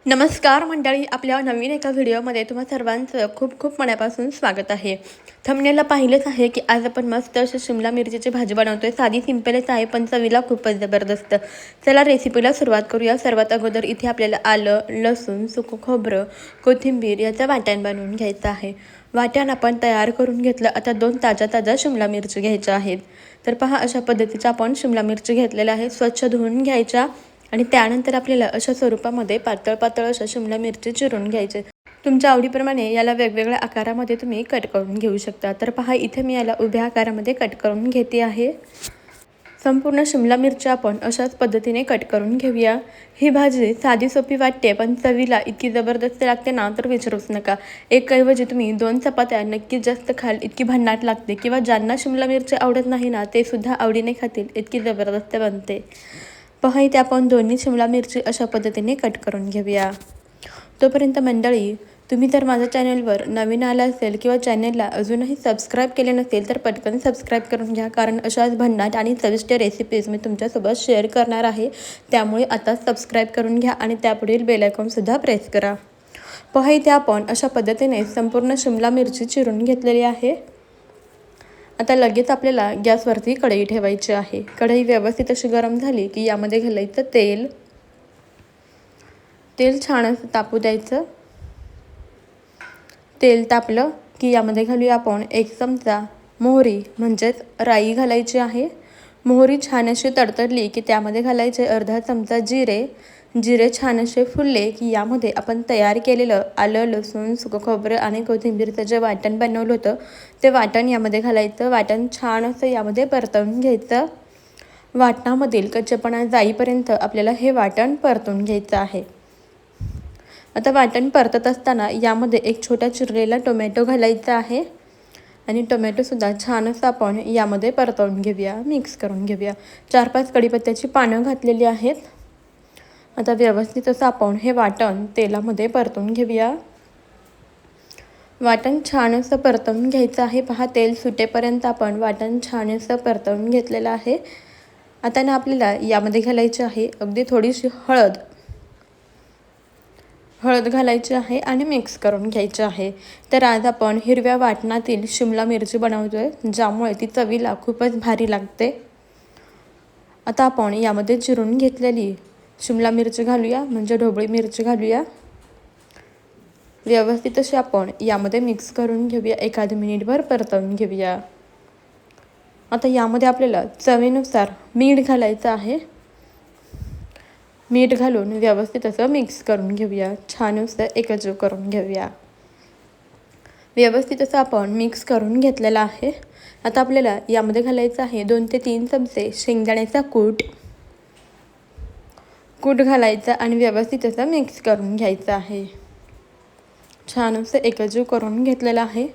नमस्कार मंडळी, आपल्या नवीन एका व्हिडिओमध्ये तुम्हा सर्वांचं खूप खूप मनापासून स्वागत आहे. थंबनेलला पाहिलेच आहे की आज आपण मस्त अशी शिमला मिरचीची भाजी बनवतोय. साधी सिंपलच आहे पण चवीला खूपच जबरदस्त. चला रेसिपीला सुरुवात करूया. सर्वात अगोदर इथे आपल्याला आलं, लसूण, सुकं खोबरं, कोथिंबीर याचं वाटण बनवून घ्यायचं आहे. वाटण आपण तयार करून घेतलं. आता 2 ताज्या शिमला मिरची घ्यायच्या आहेत. तर पहा, अशा पद्धतीचा आपण शिमला मिरची घेतलेल्या आहे. स्वच्छ धुवून घ्यायच्या आणि त्यानंतर आपल्याला अशा स्वरूपामध्ये पातळ पातळ अशा शिमला मिरची चिरून घ्यायचे. तुमच्या आवडीप्रमाणे याला वेगवेगळ्या आकारामध्ये तुम्ही कट करून घेऊ शकता. तर पहा, इथे मी याला उभ्या आकारामध्ये कट करून घेते आहे. संपूर्ण शिमला मिरची आपण अशाच पद्धतीने कट करून घेऊया. ही भाजी साधी सोपी वाटते पण चवीला इतकी जबरदस्त लागते ना, तर विचारूच नका. एक ऐवजी तुम्ही 2 चपात्या नक्कीच जास्त खाल इतकी भन्नाट लागते. किंवा ज्यांना शिमला मिरची आवडत नाही ना, ते सुद्धा आवडीने खातील इतकी जबरदस्त बनते. पहा, इथे आपण दोन्ही शिमला मिरची अशा पद्धतीने कट करून घेऊया. तोपर्यंत मंडळी, तुम्ही जर माझ्या चॅनलवर नवीन आला असेल किंवा चॅनलला अजूनही सबस्क्राईब केले नसेल तर पटकन सबस्क्राईब करून घ्या. कारण अशाच भन्नाट आणि चविष्ट रेसिपीज मी तुमच्यासोबत शेअर करणार आहे. त्यामुळे आता सबस्क्राईब करून घ्या आणि त्यापुढील बेल आयकॉनसुद्धा प्रेस करा. पहा, इथे आपण अशा पद्धतीने संपूर्ण शिमला मिरची चिरून घेतलेली आहे. आता लगेच आपल्याला गॅसवरती कढई ठेवायची आहे. कढई व्यवस्थित अशी गरम झाली की यामध्ये घालायचं तेल. तेल छान असं तापू द्यायचं. तेल तापलं की यामध्ये घालूया आपण 1 चमचा मोहरी म्हणजेच राई घालायची आहे. मोहरी छान अशी तडतडली की त्यामध्ये घालायचे अर्धा चमचा जिरे. जिरे छान असे फुलले की यामध्ये आपण तयार केलेलं आलं, लसूण, सुकं खोबरं आणि कोथिंबीरचं जे वाटण बनवलं होतं ते वाटण यामध्ये घालायचं. वाटण छान असं यामध्ये परतवून घ्यायचं. वाटणामधील कच्चेपणा जाईपर्यंत आपल्याला हे वाटण परतून घ्यायचं आहे. आता वाटण परतत असताना यामध्ये एक छोटा चिरलेला टोमॅटो घालायचा आहे आणि टोमॅटोसुद्धा छान असं आपण यामध्ये परतवून घेऊया, मिक्स करून घेऊया. 4-5 कढीपत्त्याची पानं घातलेली आहेत. आता व्यवस्थित असं आपण हे वाटण तेलामध्ये परतून घेऊया. वाटण छान असं परतवून घ्यायचं आहे. पहा, तेल सुटेपर्यंत आपण वाटण छान असं परतवून घेतलेलं आहे. आता ना आपल्याला यामध्ये घालायची आहे अगदी थोडीशी हळद. हळद घालायची आहे आणि मिक्स करून घ्यायची आहे. तर आज आपण हिरव्या वाटणातील शिमला मिरची बनवतोय, ज्यामुळे ती चवीला खूपच भारी लागते. आता आपण यामध्ये चिरून घेतलेली शिमला मिरची घालूया, म्हणजे ढोबळी मिरची घालूया. व्यवस्थित अशी आपण यामध्ये मिक्स करून घेऊया. 1 मिनिटभर परतवून घेऊया. आता यामध्ये आपल्याला चवीनुसार मीठ घालायचं आहे. मीठ घालून व्यवस्थित असं मिक्स करून घेऊया. छान असं एकजीव करून घेऊया. व्यवस्थित असं आपण मिक्स करून घेतलेलं आहे. आता आपल्याला यामध्ये घालायचं आहे 2 ते 3 चमचे शेंगदाण्याचा कूट. कूट घालायचा आणि व्यवस्थित असं मिक्स करून घ्यायचं आहे. छान असं एकजीव करून घेतलेलं आहे.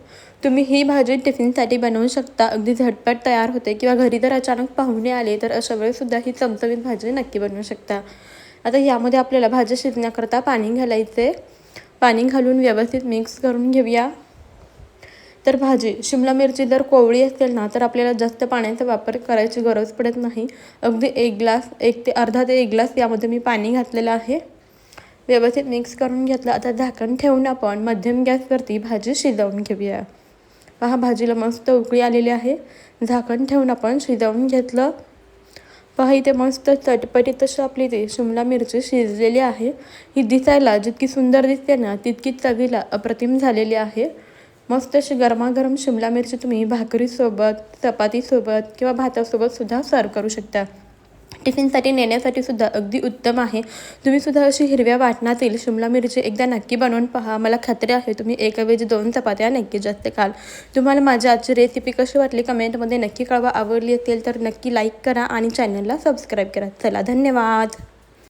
तुम्ही ही भाजी टिफिनसाठी बनवू शकता. अगदी झटपट तयार होते. किंवा घरी जर अचानक पाहुणे आले तर अशा वेळेसुद्धा ही चमचमीत भाजी नक्की बनवू शकता. आता यामध्ये आपल्याला भाजी शिजण्याकरता पाणी घालायचे. पाणी घालून व्यवस्थित मिक्स करून घेऊया. तर भाजी शिमला मिरची जर कोवळी असेल ना, तर आपल्याला जास्त पाण्याचा वापर करायची गरज पडत नाही. अगदी 1 ग्लास, 1 ते अर्धा ते 1 ग्लास यामध्ये मी पाणी घातलेलं आहे. व्यवस्थित मिक्स करून घेतलं. आता झाकण ठेवून आपण मध्यम गॅसवरती भाजी शिजवून घेऊया. पहा, भाजीला मस्त उकळी आलेली आहे. झाकण ठेवून आपण शिजवून घेतलं. पहा, इथे मस्त चटपटीत अशी आपली ती शिमला मिरची शिजलेली आहे. ही दिसायला जितकी सुंदर दिसते ना, तितकीच चवीला अप्रतिम झालेली आहे. मस्त अशी गरमागरम शिमला मिरची तुम्ही भाकरीसोबत, चपातीसोबत किंवा भातासोबत सुद्धा सर्व करू शकता. टिफिनसाठी नेण्यासाठी सुद्धा अगदी उत्तम आहे. तुम्ही सुद्धा अशी हिरव्या वाटणातील शिमला मिरची एकदा नक्की बनवून पहा. मला खात्री आहे तुम्ही 1 ऐवजी 2 चपात्या नक्की जास्त खाल. तुम्हाला माझी आजची रेसिपी कशी वाटली कमेंटमध्ये नक्की कळवा. आवडली असेल तर नक्की लाईक करा आणि चॅनलला सबस्क्राईब करा. चला, धन्यवाद.